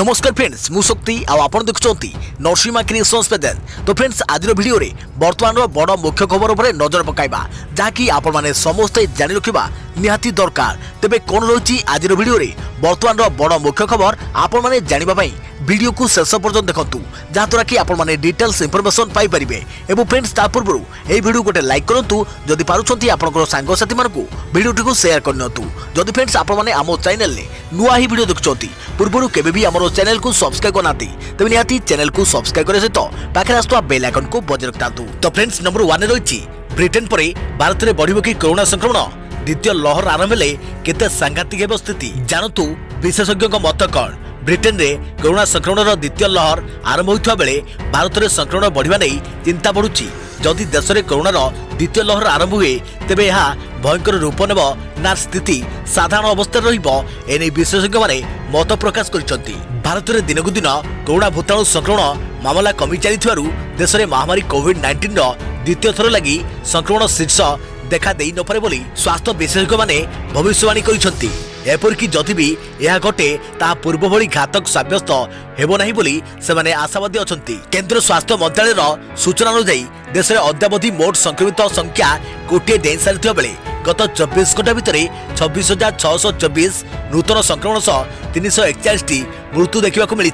नमस्कार फ्रेंड्स मु शक्ति आपण देखुंती नरसिंहा क्रिएशंस पेजेल। तो फ्रेंड्स आज वीडियो रे वर्तमान बड़ मुख्य खबर उपर नजर पकाइबा जहाँकि आपण माने समस्ते जानि रखिबा निहाती दरकार। तेबे कोन रही आज वीडियो रे वर्तमान बड़ मुख्य खबर आपण माने जानिबा पई वीडियो को शेष पर्यंत देखंतु जहाँद्वारा कि आपण माने डिटेल्स इंफॉर्मेशन पाई परिबे। एवं फ्रेंड्स ता पूर्व ए वीडियो गोटे लाइक करंतु जदि पारुछंती आपनकर सांग साथी मानकु वीडियो को शेयर करनतु। जदि फ्रेंड्स आपण माने आमो चैनल ले नुआ ही वीडियो देखुछंती पूर्व केबे भी हमरो चैनल को सब्सक्राइब करनाती तबे निहाती चैनल को सब्सक्राइब करे सहित पाखे आस्तुवा बेल आइकन को बजाय रखतांतु। तो फ्रेंड्स नंबर 1 रे रहिछि ब्रिटेन परे भारत रे बढ़िबो कि कोरोना संक्रमण द्वितीय लहर आरंभ हेले केते सांघातिक हेबो स्थिति जानतु विशेषज्ञक मत कण। ब्रिटेन रे कोरोना संक्रमण द्वितीय लहर आरंभ होइथवा बेले भारत रे संक्रमण बढ़िबा नै चिंता बढ़ुछि। जदि देश में कोरोनार द्वितीय लहर आरंभ हुए तेबे यह भयंकर रूप नेब ना स्थिति साधारण अवस्था एने विशेषज्ञ माने मत प्रकाश करिसेंति। भारत में दिनकु दिन कोरोना भूताणु संक्रमण मामला कमी चली देश में महामारी कोविड-19 द्वितीय थर लगी संक्रमण शीर्ष देखा दे न पारे बोली स्वास्थ्य विशेषज्ञ माने भविष्यवाणी करिसेंति। एपरिकी जदि भी यह घटे ता पूर्व भली घातक साब्यस्त हेबो नाही बोली सेमाने आशावादी अछंती। केंद्र स्वास्थ्य मंत्रालय सूचना अनुसार देश में अद्यावधि मोट संक्रमित संख्या कोटिए डेई सारिथिबा बेले गत 24 घंटा भितर 26,624 नूतन संक्रमण सह 341 मृत्यु देखा मिली।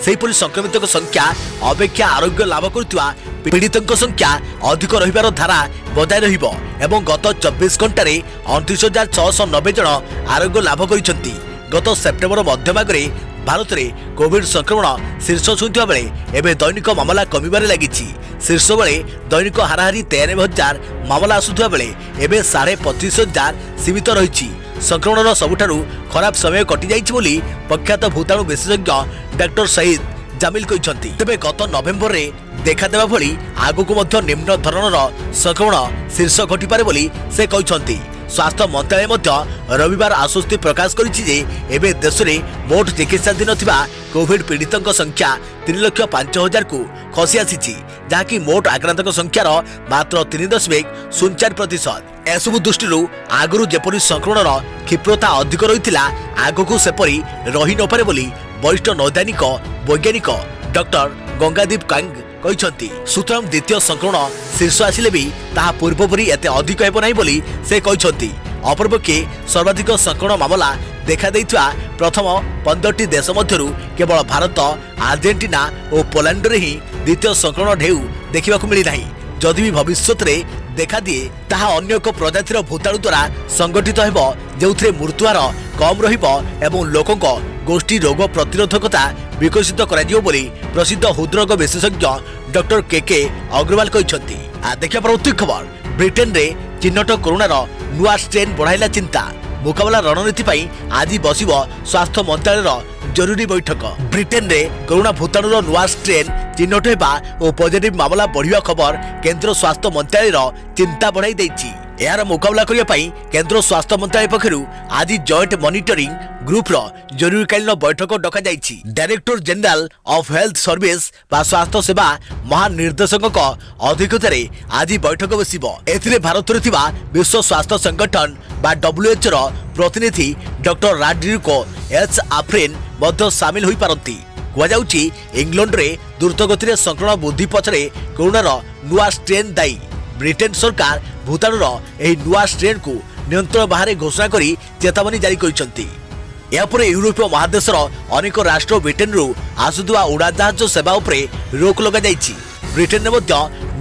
सेहीपरि संक्रमित संख्या अपेक्षा आरोग्य लाभ करुवा पीड़ितों संख्या अधिक रहिबार धारा बजाय रहिबो एवं गत 24 घंटा 29,690 जन आरोग्य लाभ करिसेंति। गत सेप्टेम्बर मध्यभागे भारत में कोविड संक्रमण शीर्ष छुईवा बेले एवं दैनिक मामला कमिबारे लागिछि। शीर्ष बेले दैनिक हाराहारी 93,000 मामला आसुवा बेले एवं 25,500 सीमित रही। संक्रमण सबुठारु खराब समय कटि जाइछि बोली प्रख्यात भूताणु विशेषज्ञ डॉक्टर सईद जामिल कहिसंति। तेबे गत नवेम्बर रे देखा देबा भली आगुकु मध्य निम्न धरणर संक्रमण शीर्ष घटिपारे बोली से कहिसंति। स्वास्थ्य मंत्रालय मध्य रविवार आश्वस्ति प्रकाश करिछि जे एबे देश में मोट चिकित्साधीन थिबा कोविड पीड़ितों संख्या 3,05,000 को खसी आसी जहाँकि मोट आक्रांतक संख्यार मात्र 3.04%। एसबु दृष्टि आगुरी जेपरी संक्रमण क्षिप्रता अधिक रही आगक सेपरी रही न पारे बोली वरिष्ठ नैदानिक वैज्ञानिक डॉक्टर गंगादीप कांग कहते। सुतरां द्वितीय संक्रमण शीर्ष आसिले भी ताहा पूर्वपरी एते अधिक हेबो नाही बोली से कहते। अपरपक्षे सर्वाधिक संक्रमण मामला देखा देइथवा प्रथम 15टी देश मध्यरु केवल भारत आर्जेंटीना और पोलैंड रे ही द्वितीय संक्रमण ढेउ देखा मिली नाही। जदि भी भविष्य में देखा दिए ताहा अन्य एक प्रजातिर भूताणु द्वारा संगठित हेबो जेउथरे मृत्युहार कम रहिबो एवं लोकों गोष्ठी रोग प्रतिरोधकता विकसित कराजियो बोली प्रसिद्ध हृदरोग विशेषज्ञ डॉक्टर के अग्रवाल कहते। देखा प्रमुख खबर ब्रिटेन रे चिन्हट कोरोनार नुआ स्ट्रेन बढ़ाइला चिंता मुकाबला रणनीति पर आज बसिबो स्वास्थ्य मंत्रालय जरूरी बैठक। ब्रिटेन रे कोरोना भूताणुर नुआ स्ट्रेन चिन्हट हेबा और पॉजिटिव मामला बढ़िया खबर केंद्र स्वास्थ्य मंत्रालय चिंता बढ़ाई देछि। यार मुकाबला करिया पई केंद्र स्वास्थ्य मंत्रालय पक्षरु आज जॉइंट मॉनिटरिंग ग्रुप रो जरूरीकालीन बैठक डका जाइछि। Director general of health service बा स्वास्थ्य सेवा महानिर्देशक अध्यक्षतार आज बैठक बसिबो। एथिरे भारत रे थिबा विश्व स्वास्थ्य संगठन बा WHO रो प्रतिनिधि डॉक्टर राड्रिको एच आफ्रिन मध्य शामिल होई पारंती। कुआଯାଉଛି इंग्लैंड रे द्रुतगति संक्रमण वृद्धि पछरे कोरोनार नुआ स्ट्रेन दायी। ब्रिटेन सरकार भूताणुर एही नुआ स्ट्रेन को नियंत्रण बाहर घोषणा करी चेतावनी जारी करिसेंति। यापर यूरोपीय महादेशर अनेक राष्ट्र ब्रिटेन रु आसुवा उड़ाजाहाज सेवा उपरे रोक लगा जाइछि। ब्रिटेन में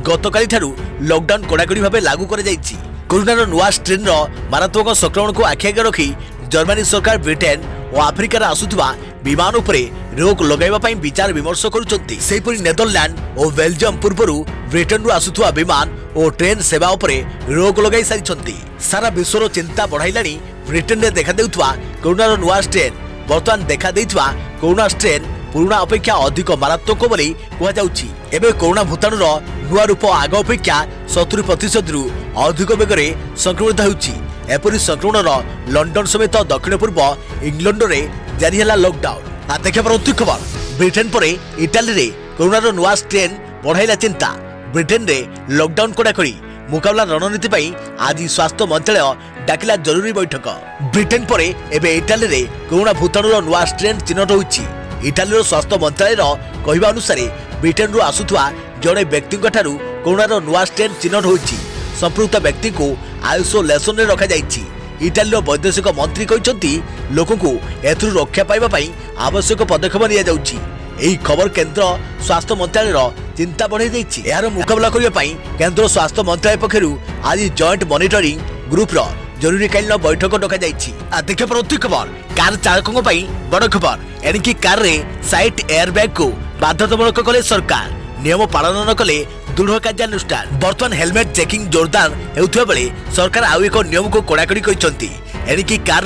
गतकाली ठारू लॉकडाउन कड़ाकड़ी भाव लागू कर जाइछि। कोरोनार नुआ स्ट्रेन मारात्मक संक्रमण को आखि आगे रखी जर्मनी सरकार ब्रिटेन और आफ्रिकार आसुवा विमान उपरे रोक लगाइबा पई विचार विमर्श करुचंती। सेहीपरि नेदरलैंड और बेल्जियम पूर्वरु ब्रिटेन रु आसुवा विमान और ट्रेन सेवा उपरे रोक लगाई सारिछंती। सारा विश्वर चिंता बढ़ाइलानी ब्रिटेन रे देखा देउथवा कोरोनार नुआ स्ट्रेन। वर्तमान देखा देइथवा कोरोना स्ट्रेन पुराना अपेक्षा अधिक मारात्मक बोली कुआ जाउछि। एबे कोरोना भूताणुर नुआ रूप आग अपेक्षा 70% रु अधिक बेगरे संक्रमित होउछि। एपरि संक्रमणर लंडन समेत दक्षिण पूर्व इंग्लैंड रे जारी है लॉकडाउन। देखा प्रमुख खबर ब्रिटेन पर इटाली रे कोरोनार नुआ स्ट्रेन बढ़ाइला चिंता। ब्रिटेन रे लॉकडाउन कड़ाकड़ी मुकाबला रणनीति पर आज स्वास्थ्य मंत्रालय डाकिला जरूरी बैठक। ब्रिटेन पर एबे इटाली रे कोरोना भूताणुर नुआ स्ट्रेन चिन्हट होइछि। इटालीर स्वास्थ्य मंत्रालय कहवा अनुसार ब्रिटेन आसुवा जड़े व्यक्ति कोरोनार नुआ स्ट्रेन चिन्हट होती संपृक्त व्यक्ति को आइसोलेसन में रखा जाइछि। इटालीर वैदेशिक मंत्री कहते लोक रक्षा पाइबा आवश्यक पदक्षेप लिया जाउछि। एही खबर केंद्र स्वास्थ्य मंत्रालय चिंता बढ़ाई देछि। यार मुकाबला करने केंद्र स्वास्थ्य मंत्रालय पक्षरु आज जॉइंट मॉनिटरिंग ग्रुप जरूरीकालीन बैठक डका जाइछि। देखिए परवर्ती खबर कार चालकों बड़ खबर एणिकी कार रे साइड एयरबैग को बाध्यतामूलक कले सरकार नियम पालन न कले दृढ़ कार्यानुष्ठान। बर्तमान हेलमेट चेकिंग जोरदार होउथिबा बेले सरकार आउ एक नियम को कड़ाकड़ी करिसंती। एणिकी कार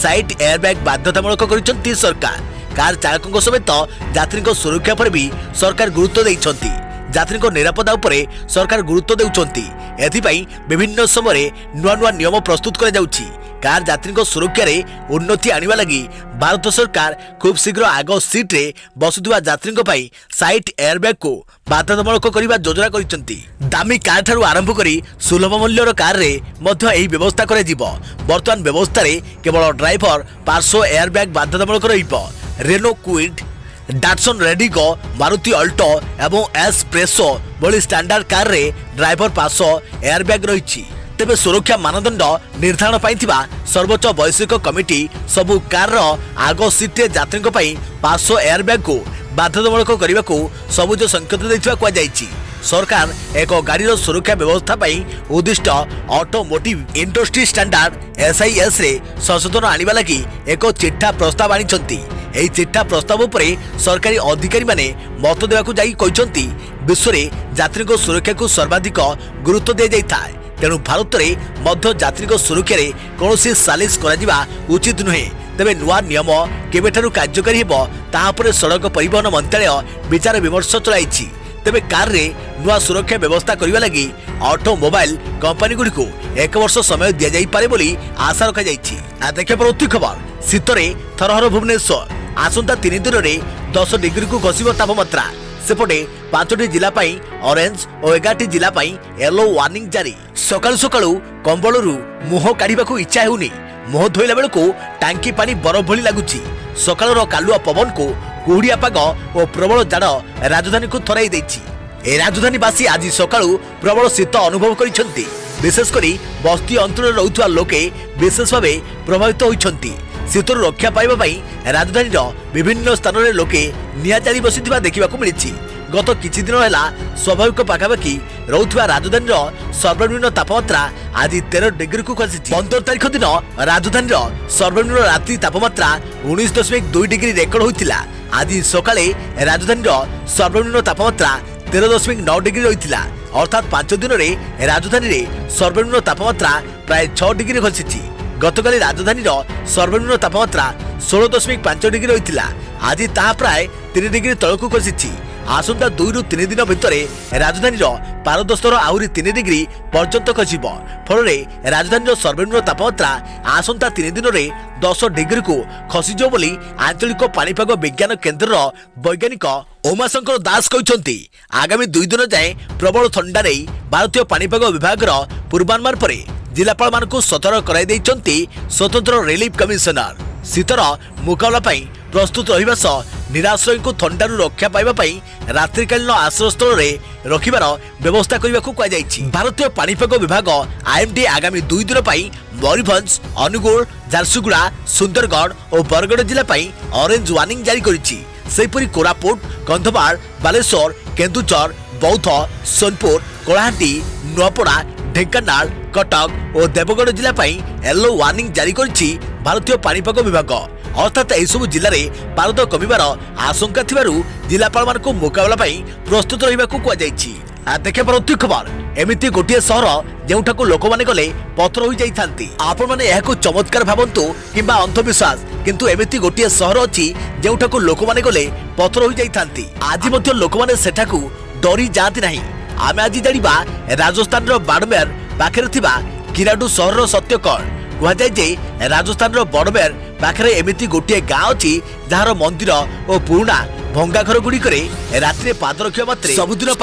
साइड एयरबैग बाध्यतामूलक करिसंती सरकार। कार चालकों समेत यात्री सुरक्षा पर भी सरकार गुरुत्व देइछंती। यात्री निरापदा उपरे सरकार गुरुत्व देउछंती। एथिपाई विभिन्न समय नुआ नुआ नियम प्रस्तुत करा जाउछि। कार यात्री सुरक्षा रे उन्नति आनिबा लगी भारत सरकार खूब शीघ्र आग सीट रे बसुवा यात्री साइड एयरबैग को बाध्यतामूलक करने योजना करिसंती। दामी कार ठारू आरंभ करी सुलभ मूल्यर कार रे मध्य एही व्यवस्था करा जिवो। वर्तमान व्यवस्था रे केवल ड्राइवर पार्श्व एयरबैग बाध्यतामूलक रहिबो। Renault Kwid, Datsun रेडिगो, Maruti Alto एवं एस प्रेसो भली स्टैंडर्ड कार रे ड्राइवर पार्श्व एयरबैग रही। तेबे सुरक्षा मानदंड निर्धारण पाइथिबा सर्वोच्च वैश्विक कमिटी सबु कार आग सीटे यात्री पार्श्व एयरबैग को बाध्यतामूलक करने को सबुज संकेत देथिबा कुआ जाइछि। सरकार एक गाड़ीर सुरक्षा व्यवस्था उद्दिष्ट ऑटोमोटिव इंडस्ट्री स्टैंडर्ड SIS रे संशोधन आनिबा लगी एक चिठा प्रस्ताव आनिछंती। एही चिठा प्रस्ताव उपरे सरकारी अधिकारी माने मत देबाकू जाई कहिसंती विश्व रे यात्री सुरक्षा को सर्वाधिक गुरुत्व दिया जाइथाय। तेणु भारत में मध्य यात्री सुरक्षा रे कौनसी सालिश करा उचित नुहे। तेबे नुआ नियम केबेठारु कार्यकारी हेबो ताहा परे सड़क परिवहन मंत्रालय विचार विमर्श चलाइछि। तेबे कार रे नुआ सुरक्षा व्यवस्था करने लगी ऑटोमोबाइल कंपनी गुड़ी को 1 वर्ष समय दिया जाई पारे बोली आशा रखा जाइछि। देखिए परवर्ती खबर शीतरे थरहर भुवनेश्वर आसंता 3 दिन में 10 डिग्री को खसिब तापमात्रा। सेपटे 5टी जिला ऑरेंज और 11टी जिला येलो वार्निंग जारी। सकाळु सकाळु कंबलरू मुह काढ़ा इच्छा हेउनी। मुह धोइला बेलू टांकी पानी बरफ भली लगुच। सकाळर कालुआ पवन को कुहुड़िया पाग और प्रबल जाड़ राजधानी को थराई देछि। ए राजधानीवासी आज सकाळु प्रबल शीत अनुभव करिसंती। विशेषकर बस्ती अंचल रहुवा लोके विशेष भाव प्रभावित होइछंती। शीतर रक्षा पाइबा राजधानी विभिन्न स्थान में लोके निया जारी बसिथिबा देखिबाकू मिलिछि। गत किछि दिन है स्वाभाविक पाखापाखि रहुवा राजधानी सर्वनिम्न तापमात्रा आज 13 डिग्री को खसी। 15 तारीख दिन राजधानी सर्वनिम्न रात्रि तापमात्रा 19.2 डिग्री रेकर्ड होइतिला। आज सकाळे राजधानी सर्वनिम्न तापमात्रा 13.9 डिग्री रही। अर्थात 5 दिन में राजधानी रे सर्वनिम्न तापमात्रा प्राय 6 डिग्री खसी। गतकाली राजधानी सर्वनिम्न तापमात्रा 16.5 डिग्री रही। आज ताहा प्राय 3 डिग्री तलकू खसी। आसंता 2 ରୁ 3 दिन भितर राजधानी पारदस्तर आहरी 3 डिग्री पर्यंत खसिब। फल राजधानी सर्वनिम्न तापमात्रा आसंता 3 दिन में 10 डिग्री को खसीज बोली आंचलिक पाणीपाग विज्ञान केन्द्र वैज्ञानिक उमाशंकर दास कहते। आगामी 2 दिन जाए प्रबल ठंडा नहीं भारतीय पाणीपाग विभाग पूर्वानुमान पर जिलापाल मानक सतर्क कराई देइछंती स्वतंत्र रिलीफ कमिशनर। शीतर मुकाबला प्रस्तुत रहिबा सह निराश्रय को ठंडारू रक्षा पाइबा रात्रिकालीन आश्रयस्थल में रखिबार व्यवस्था करने को कहुଯାଇଛି। भारतीय पाणीपाग विभाग IMD आगामी 2 दिन मयूरभंज, अनुगुल, झारसुगुड़ा, सुंदरगढ़ और बरगढ़ जिला ऑरेंज वार्निंग जारी करिछि। सेहिपरि कोरापुट, कंधमाल, बालेश्वर, केन्दुझर, बौद्ध, सोनपुर, कलाहांडी, नुआपड़ा, ढेंकानाल, कटक और देवगढ़ जिला येलो वार्निंग जारी करिछि भारतीय पाणीपाग विभाग। अर्थात एसबू जिले में पारद कमिबार आशंका थिबारु जिलापाल मानक मुकाबला प्रस्तुत रहिबाकू कुआଯାଇଛି। देखे परवर्ती खबर एमिति गोटे सहर जेउठाकू लोक माने गले पथर होई जाइथांती। आपण माने एहाकू चमत्कार भाबंतु किंबा अंधविश्वास, किंतु एमिति गोटे सहर अछि जेउठाकू लोक माने गले पथर होई जाइथांती। आज मध्ये लोक माने सेठाकू डरी जाती नाही। आमे आज जानिबा राजस्थान रो बाड़मेर पाखरे थिबा किराडू सहर सत्य कौन। कहुए जे राजस्थान बड़मेर पाखे एमती गोटे गाँ अच्छी जार मंदिर और पुराणा भंगा घर गुड़िक राति पाद रखा मात्रे सबुदिन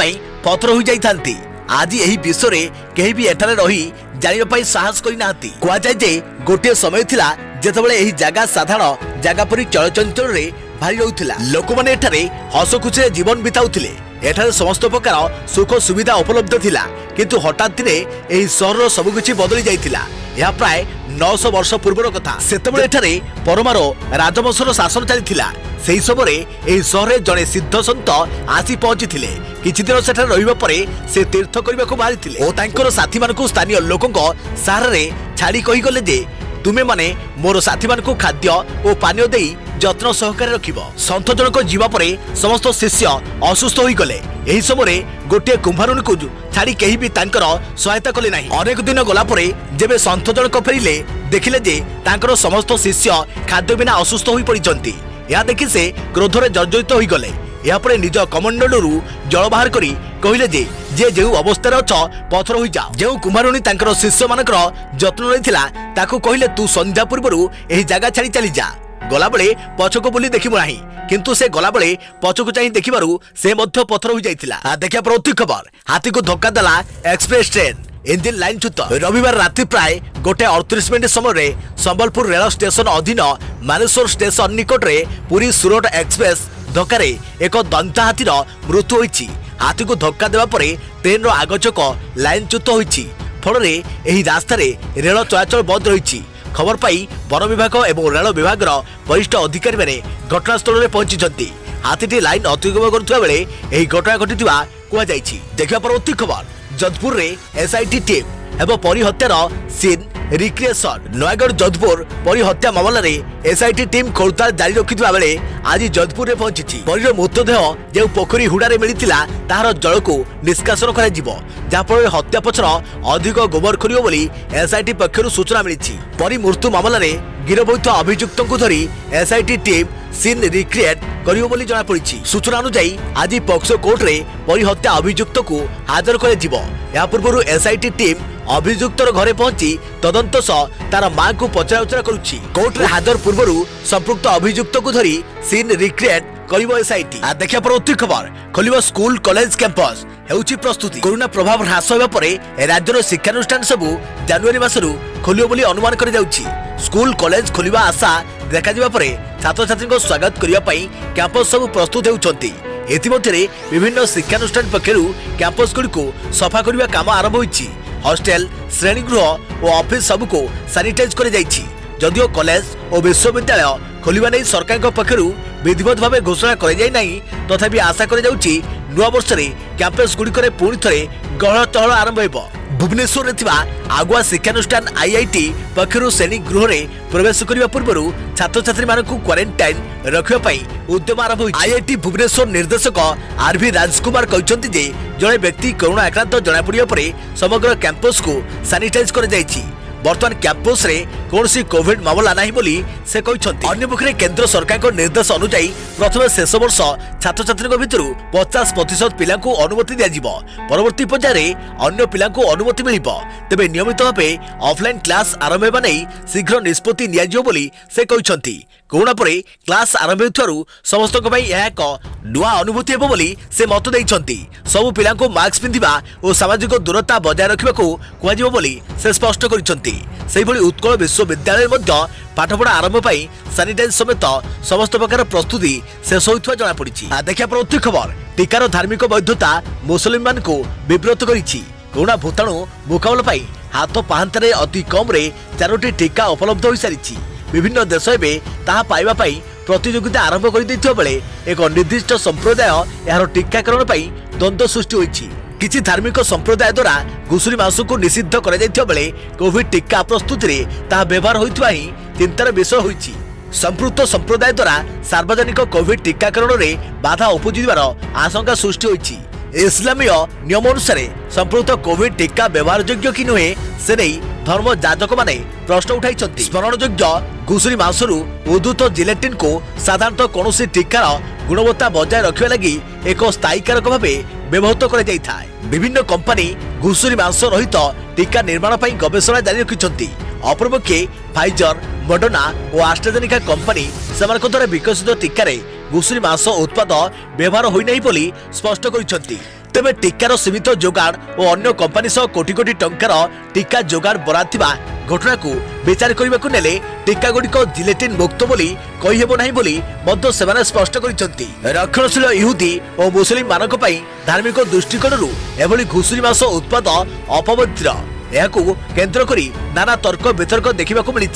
पथर हो जाती। आज यही विश्व में कहीं भी एठारे रही जानिबा साहस करना। कहुए जे गोटे समय थिला जेतेबेले एही जगह साधारण जगह परि चलचंचल रे भारी रहुथिला। लोकमाने एठारे हस खुशी जीवन बिताउथिले। एठारे समस्त प्रकार सुख सुविधा उपलब्ध थिला, किंतु हठात दिने एही सहर सबकिछि बदली जाइथिला। यह प्राय 900 वर्ष पूर्वर कथा। सेतबेले एठारे परमार राजवंशर शासन चलीथिला। सेही समୟରେ एही सहरे जणे सिद्ध सन्त आसी पहुंचीथिले। किछि दिन सेठारे रहिबा परे से तीर्थ करबाको बाहारिथिले ओ तांकर साथी मानकु स्थानीय लोकंक सहारे छाड़ी कहि गले जे तुमे माने मोर साथी मानकु खाद्य ओ पानीय देई যত্ন সহকারে রখিব। সন্ত জনক जीवा परे समस्त शिष्य असुस्थ होई गले। एही समୟରେ गोटे कुंभारुणीକୁ छाड़ी केही भी तांकर सहायता कले नाही। अनेक दिन गला परे जेबे सन्त जनक फेरिले देखिले जे तांकर समस्त शिष्य खाद्य बिना असुस्थ होई पड़िचंती। या देखि से क्रोधरे जर्जरित होई गले। या परे निज कमंडलरू जल बाहर करी कहिले जे जे जेउ अवस्था अछ पथर होई जा। जेउ कुंभारुणी तांकर शिष्य मानकर जत्न रहिथिला ताकू कहिले तू संध्या पूर्वरू एही जागा छाड़ी चली जा। गला बेले पछको बुली देखिबो नाही, किंतु से गला बेले पछको चाहि देखिबारु से मध्य पथर होई जाइथिला। देखिया प्रति खबर हाथी को धक्का देला एक्सप्रेस ट्रेन इंजिन लाइन च्युत। रविवार राति प्राय 1:38 समय संबलपुर रेल स्टेशन अधीन मानेश्वर स्टेशन निकट रे पुरी सुरत एक्सप्रेस धक्का एक दंता हाथीर मृत्यु होइछि। हाथी को धक्का देवा परे ट्रेन रो आगचक लाइन च्युत होइछि। फल एही रास्ता रे रेल चलाचल बंद रहिछि। खबर पाई वन विभाग एवं रेल विभाग वरिष्ठ अधिकारी माने घटनास्थल में पहुंची। हाथीटी लाइन अतिक्रमण करुवा बेले एही घटना घटिथिबा कुआ जाइछि। देखिबा परवर्ती खबर जोधपुर रे एसआईटी टीम एवं परी हत्यार सीन रिक्रिएशन। नयगढ़ जोधपुर परी हत्या मामला रे एसआईटी टीम खोलताल जारी रखिथिबा बेले आज जोधपुर रे पहुंची। परीर मृतदेह जे पोखरी हुडारे मिलिथिला ताहार जल को निष्कासन करा जिवो, जहा फल हत्या पछर अधिक गोबर खोलियो बोली एसआईटी पक्षरु सूचना मिलिछि। परी मृत्यु मामला रे गिरफ होइता अभियुक्तों को धरी एसआईटी टीम सीन रिक्रिएट करियो बोली जଣା पड़िछि। सूचना अनुसार आज पक्सो कोर्ट रे परी हत्या अभियुक्त को हाजर करे जिवो। या पूर्व एसआईटी टीम अभियुक्तर घरे पहुंची तदंत सह तार मां को पचराउचरा करुछि। कोर्ट रे हाजर पूर्व संपृक्त अभियुक्त को धरी सीन रिक्रिएट करिवो एसआईटी। देखिया परवर्ती खबर खोलिबो स्कूल कॉलेज कैंपस हेउछि प्रस्तुति। कोरोना प्रभाव ह्रास होबा परे राज्यर शिक्षानुष्ठान सबु जनवरी मासरु खोलियो बोली अनुमान करि जाउछि। स्कूल कॉलेज खोलिबा आशा देखा जिबा परे छात्र छात्री को स्वागत करिया पई कैंपस सब प्रस्तुत हेउछंती। एथिमध्यरे विभिन्न शिक्षानुष्ठान पक्षरु कैंपस गुड़िको सफा करिया काम आरंभ होइछि। हॉस्टेल श्रेणीगृह और ऑफिस सबको सैनिटाइज कर जाइछि। जदियो कॉलेज और विश्वविद्यालय खोलिबा नै सरकार पक्षरु विधिवत भाव घोषणा कर जाय नाही, तथापि आशा कर जाउछि नुआ वर्ष रे कैंपस गुड़िकरे पुणी थरे गहळ चहळ आरंभ हेबो। भुवनेश्वर रे थिबा आगुआ शिक्षानुष्ठान आईआईटी पक्षरु श्रेणी गृह रे प्रवेश करिबा पूर्वरु छात्र छात्री मानकु क्वारंटाइन रखिबा पई उद्यम आरंभ होइछि। आईआईटी भुवनेश्वर निर्देशक आरवी राजकुमार कहचंती जे जणे व्यक्ति कोरोना आक्रांत जणा पड़िया परे समग्र कैंपस को सैनिटाइज कर जाइछि। बर्तमान कैंपस रे कोनसी कोविड मामला नाही बोली से कहचंती। अन्य पक्षरे केंद्र सरकार को निर्देश अनुसार प्रथम शेष वर्ष छात्र छात्री भितर 50% पिला को अनुमति दिया जिवो। परवर्ती पर्याय अन्य पिला को अनुमति मिलिबो। तेबे नियमित भावे ऑफलाइन क्लास आरंभ हेबा नै शीघ्र निष्पत्ति निया जिवो बोली से कहचंती। कोरोना परे क्लास आरंभ हेतुरु समस्त को भाई यह एक नुआ अनुभूति हेबो बोली से मत दैछंती। सब पिला को मास्क पिंधिबा और सामाजिक दूरता बजाय रखिबा को कुआ जिवो बोली से स्पष्ट करिसंती। सेहिभଳି उत्कल विश्वविद्यालय मध्य पाठपढ़ा आरंभ पाई सैनिटाइज समेत समस्त प्रकार प्रस्तुति शेष होइथवा जଣା पड़िछि। देखिया प्रति खबर टीकार धार्मिक वैधता मुसलमान को विब्रत करिछि। कोरोना भूताणु मुकाबला पाई हाथ पाहांतारे अति कम रे 4टी टीका उपलब्ध होई सारिछि। विभिन्न देश एबे ताहा पाइबा पाई प्रतियोगिता आरंभ कर दैथिबा बेले एक निर्दिष्ट संप्रदाय यार टीकाकरण पाई द्वंद्व सृष्टि होइछि। किछि धार्मिक संप्रदाय द्वारा घुसुरी मांस को निषिद्ध कर दैथिबा बेले कोविड टीका प्रस्तुति रे ताहा व्यवहार होइथवा ही चिंतार विषय होइछि। संपृक्त संप्रदाय द्वारा सार्वजनिक कोविड टीकाकरण रे बाधा उपजिबार आशंका सृष्टि होइछि। इस्लामीय नियम अनुसार संपृक्त कोविड टीका व्यवहार योग्य कि नुहे से नहीं धर्म जाजक माने प्रश्न उठाई। स्मरण योग्य घुसुरी मांसरू उद्धूत जिलेटिन को साधारणतः कौन टीकार गुणवत्ता बजाय रखा लगी एक स्थायी कारक भाव व्यवहृत कर विभिन्न कंपनी घुसुरी मांस रहित टीका निर्माण पर गवेषणा जारी रखिंट। अपरपक्षे फाइजर मॉडर्ना और आस्ट्राजेनेका कंपनी सेमानक द्वारा विकसित टीकार घुसुरी मांस उत्पाद व्यवहार होई बोली स्पष्ट करिसेंती। तेबे टीकार सीमित जोगाड़ और अन्य कंपनी सह कोटी कोटी टंकार टीका जोगाड़ बराद थिबा घटना को विचार करने नेले टीकागुड़िक जिलेटिन मुक्त बोली कहीहेब नहीं बोली मध्य सेमाने स्पष्ट करिसेंती। रक्षणशील इहुदी और मुस्लिम मानक पई धार्मिक दृष्टिकोणरू एभली घुसुरी मांस उत्पाद अपवित्र एहाकू केंद्र करी नाना तर्क वितर्क देखा मिली।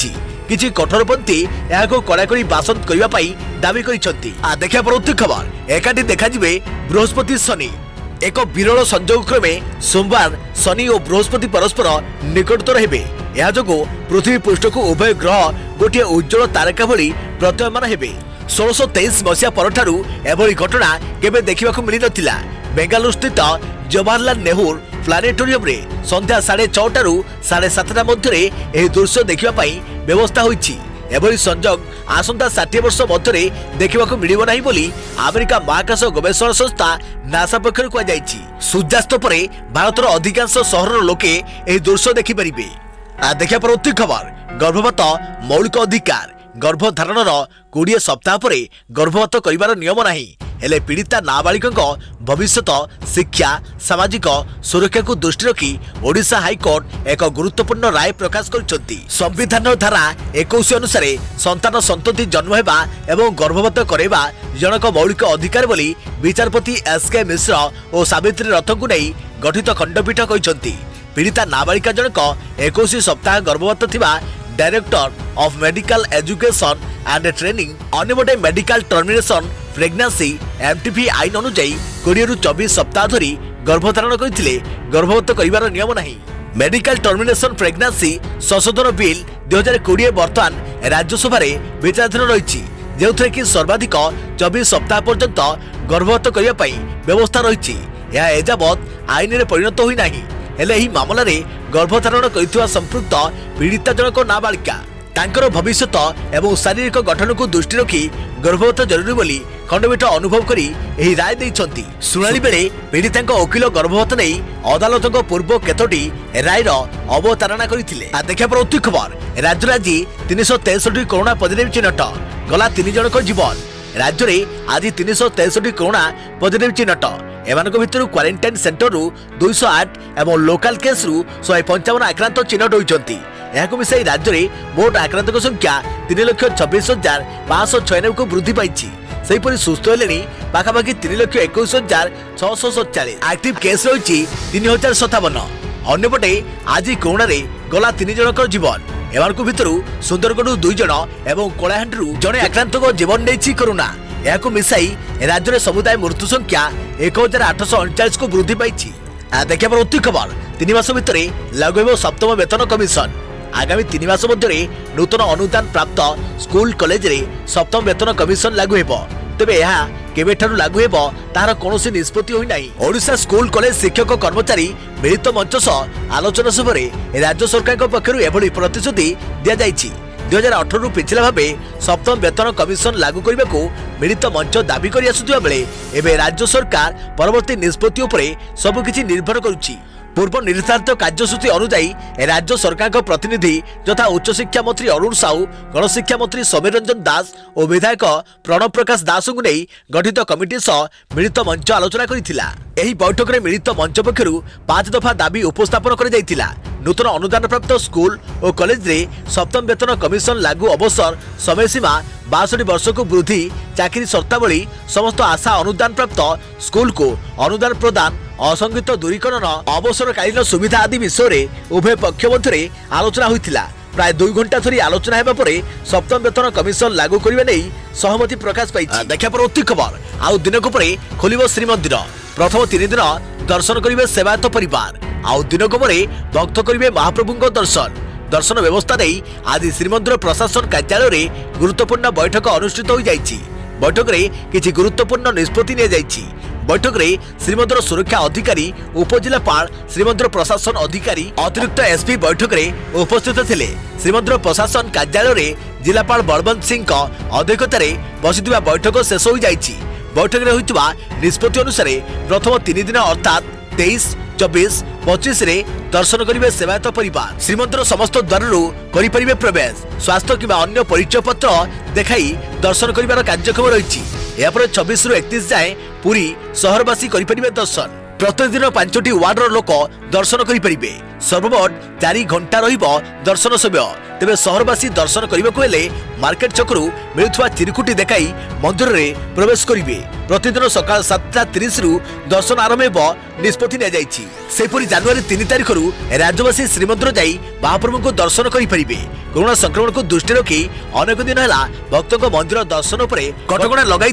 किछि कठोरपंथी एहाकू कड़ाकड़ी बासंद करबा पई दाबी करिसेंती। देखा परवर्ती खबर एकाठी देखाजिबे बृहस्पति शनि। एक विरल संयोग क्रमे सोमवार शनि और बृहस्पति परस्पर निकटतर हेबे। यह जोगु पृथ्वी पृष्ठ को उभय ग्रह गोटे उज्जवल तारका भली प्रतीयमान हेबे। 1623 मसीहा परठारु एभली घटना केबे देखिबाकू मिली नथिला। बेंगालुरु स्थित जवाहरलाल नेहरू प्लानेटोरियम रे संध्या 6:30 रु 7:30 मध्य एही दृश्य देखिबा पई व्यवस्था होईछि। एभली संयोग आसंता 60 वर्ष मध्य देखिबाकू मिलिबो नाही बोली अमेरिका महाकाश गवेषणा संस्था नासा पक्षरु कहा जायछि। सूर्यास्त परे भारतर अधिकांश सहरर लोके एही दृश्य देखि परिबे। देखिया परवर्ती खबर गर्भपात मौलिक अधिकार। गर्भधारणर 20 सप्ताह परे गर्भपात करिवार नियम नाही। हेले पीड़िता नाबालिका भविष्य शिक्षा सामाजिक सुरक्षा को दृष्टि रखी ओडिशा हाईकोर्ट एक गुरुत्वपूर्ण राय प्रकाश करछंती। संविधान धारा 21 अनुसार संतान संतति जन्म हेबा एवं गर्भपात करेबा जनक मौलिक अधिकार बोली विचारपति एसके मिश्र और सावित्री रथଙ୍କୁ नहीं गठित खंडपीठ कहछंती। पीड़िता नाबालिका जनक 21 सप्ताह गर्भपात थिबा director of medical education and training अन्यपटे मेडिकल टर्मिनेशन प्रेगनेंसी एमटीपी आईन अनुଯାयी 20 रु 24 सप्ताह धरी गर्भधारण करथिले गर्भपात करिवार नियम नाही। मेडिकल टर्मिनेशन प्रेगनेंसी संशोधन बिल 2020 वर्तमान राज्यसभा रे विचाराधीन रहिछि, जेउथरे कि सर्वाधिक 24 सप्ताह पर्यंत गर्भपात करिया पई व्यवस्था रहिछि। यह एजाबत आईन रे परिणत होई नाही। हेले एही मामला रे गर्भधारण करितवा संपृक्त पीड़िता जनक नाबालिका तांकर भविष्य एवं शारीरिक गठन को दृष्टि रखी गर्भपात जरूरी बोली खंडपीठ अनुभव करी एही राय दैछंती। सुनाली बेले पीड़िता वकिल गर्भपात नहीं अदालत पूर्व केतोटी रायर अवतारणा करथिले। देखा परवर्ती खबर राज्य आज 363 कोरोना पॉजिटिव चिन्हट गला 3 जनक जीवन। राज्य में आज 363 कोरोना पॉजिटिव चिन्हट एमानक भितर क्वारंटाइन सेंटर रु 208 एवं लोकल केस रु 155 आक्रांत चिन्हट होइछंती। एहाकु मिसाई राज्य में मोट आक्रांतक संख्या 3,26,596 को वृद्धि पाइछि। सेहिपरि सुस्थ हेलेनी पाखापाखि 3,21,647। एक्टिव केस रहिछि 3,057। अन्यपटे आज कोरोना रे गला 3 जनक जीवन। एमानक भितर सुंदरगढ़ 2 जन एवं कलाहांडी जड़े आक्रांतक जीवन नेछि कोरोना। एहाकु मिसाई राज्य में समुदाय मृत्यु संख्या 1,839 को वृद्धि पाइछि। देखा परवर्ती खबर 3 मास भितर लागू हेबो सप्तम वेतन कमिशन। आगामी 3 मास मध्य नूतन अनुदान प्राप्त स्कूल कॉलेज रे सप्तम वेतन कमिशन लागू हेबो। तेबे यह केबेठारु लागू हेबो तार कोनोसी निष्पत्ति होई नाही। ओडिशा स्कूल कॉलेज शिक्षक कर्मचारी मिलित मंच सह आलोचना सभारे राज्य सरकार पक्षरु एभली प्रतिश्रुति दिया जायछि। 2018 रु पिछला भाबे सप्तम वेतन कमिशन लागू करने को मिलित मंच दाबी कर आसुथिबा बेले एबे राज्य सरकार परवर्ती निष्पत्ति उपरे सबकिछि निर्भर करुछि। पूर्व निर्धारित कार्यसूची अनुसार राज्य सरकार प्रतिनिधि तथा उच्च शिक्षा मंत्री अरुण साहू, गणशिक्षा मंत्री समीर रंजन दास और विधायक प्रणव प्रकाश दास को नहीं गठित कमिटी सह मिलित मंच आलोचना करथिला। एही बैठक में मिलित मंच पक्षरु 5 दफा दाबी उपस्थापन कर जायतिला। नूतन अनुदान प्राप्त स्कूल और कॉलेज रे सप्तम वेतन कमिशन लागू अवसर समय सीमा 62 वर्ष को वृद्धि, चाकरी शर्तावली, समस्त आशा अनुदान प्राप्त स्कूल को अनुदान प्रदान, असंगत दूरीकरण, अवसरकालीन सुविधा आदि विषय में उभय पक्ष मध्य आलोचना होइतिला। प्राय 2 घंटा धरी आलोचना हेबा परे सप्तम वेतन कमिशन लागू करबे नै सहमति प्रकाश पाइछि। देखा परवर्ती खबर आउ दिनक परे खोलिबो श्रीमंदिर। प्रथम 3 दिन दर्शन करिवे सेवायत परिवार, आउ दिनक परे भक्त करिवे महाप्रभुଙ୍କ दर्शन। दर्शन व्यवस्था नहीं आज श्रीमंदिर प्रशासन कार्यालय में गुरुत्वपूर्ण बैठक अनुष्ठित हो जाइछि। बैठक में किछि गुरुत्वपूर्ण निष्पत्ति निया जाइछि। बैठक में श्रीमंदिर सुरक्षा अधिकारी, उपजिलापाल, श्रीमंदिर प्रशासन अधिकारी, अतिरिक्त एसपी बैठक में उपस्थित थिले। श्रीमंदिर प्रशासन कार्यालय में जिलापाल बलवंत सिंह अध्यक्षतार बसिथिबा बैठक शेष हो जाइछि। बैठक में होइतिबा निष्पत्ति अनुसार प्रथम 3 दिन अर्थात 23, 24, 25 रे दर्शन करिवे सेवायत परिवार। श्रीमंदिर समस्त द्वाररू करिपरिवे प्रवेश। स्वास्थ्य किबा अन्य परिचय पत्र देखाई दर्शन करिवार कार्यक्रम रहिछि। या पर 26 रु 31 जाए पूरी शहरवासी करिपरिवे दर्शन। प्रतिदिन 5टी वार्डर लोक दर्शन करेंगे। सर्वमोट 4 घंटा दर्शन समय। तेज सहरवासी दर्शन करने को हेले मार्केट छकरू मिलुवा चिरकुटी देखाई मंदिर में प्रवेश करेंगे। प्रतिदिन सकाल 7:30 रु दर्शन आरंभ हो निष्पत्ति निपरि जनवरी 3 तारिख राज्यवासी श्रीमंदिर जाई महाप्रभु को दर्शन करेंगे। कोरोना संक्रमण को दृष्टि रखी अनेक दिन है भक्तों मंदिर दर्शन पर कटकणा लगाई